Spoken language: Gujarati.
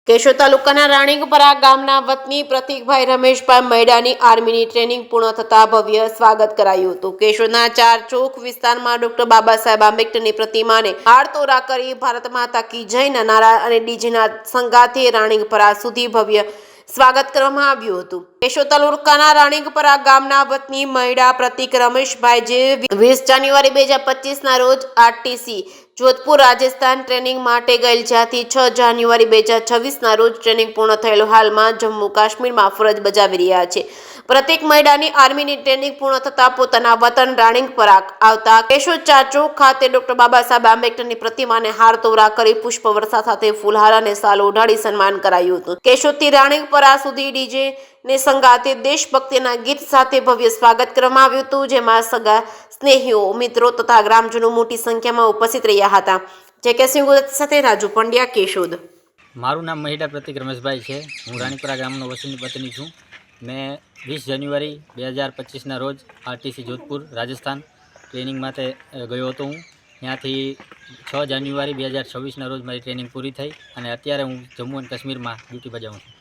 કેશોદ તાલુકાના રાણીકપરા ગામના વતની પ્રતિકભાઈ રમેશભાઈ મૈડાની આર્મીની ટ્રેનિંગ પૂર્ણ થતા ભવ્ય સ્વાગત કરાયું હતું। કેશોદના 4 ચોક વિસ્તારમાં ડોક્ટર બાબા સાહેબ આંબેડકરની પ્રતિમાને હારતોરા કરી ભારત માતા કી જયના નારા અને ડીજેના સંગાથે રાણીકપરા સુધી ભવ્ય સ્વાગત કરવામાં આવ્યું હતું। કેશોદ તાલુકાના રાણીકપરા ગામના વતની મૈડા પ્રતિક રમેશભાઈ જે 20 જાન્યુઆરી 2025 ના રોજ આરટીસી જોધપુર રાજસ્થાન ટ્રેનિંગ માટે ગયેલ, જ્યાંથી 6 જાન્યુઆરી 2026 ના રોજ ટ્રેનિંગ પૂર્ણ થયેલ હાલમાં જમ્મુ કાશ્મીરમાં ફરજ બજાવી રહ્યા છે। પ્રતિક મૈડાની આર્મીની ટ્રેનિંગ પૂર્ણ થતાં પોતાના વતન રાણીકપરા આવતા કેશોદ 4 ચોક ખાતે ડોક્ટર બાબા સાહેબ આંબેડકરની પ્રતિમાને હારતોરા કરી પુષ્પવર્ષા સાથે ફૂલહાર અને શાલ ઓઢાડી સન્માન કરાયું હતું। કેશોદથી રાણીકપરા સુધી ડીજે ને સંગાતે દેશભક્તિના ગીત સાથે ભવ્ય સ્વાગત કરવામાં આવ્યું હતું, જેમાં સગા સ્નેહીઓ, મિત્રો તથા ગ્રામજનો મોટી સંખ્યામાં ઉપસ્થિત રહ્યા હતા। જેકે સિંહ સાથે રાજુ પંડ્યા, કેશોદ। મારું નામ મૈડા પ્રતિક રમેશભાઈ છે। હું રાણીપરા ગામનો વતની પત્ની છું। મેં 20 જાન્યુઆરી 2025 રોજ આરટીસી જોધપુર રાજસ્થાન ટ્રેનિંગ માટે ગયો હતો। હું ત્યાંથી 6 જાન્યુઆરી 2026 રોજ મારી ટ્રેનિંગ પૂરી થઈ અને અત્યારે હું જમ્મુ અને કાશ્મીરમાં ડ્યુટી બજાવું છું।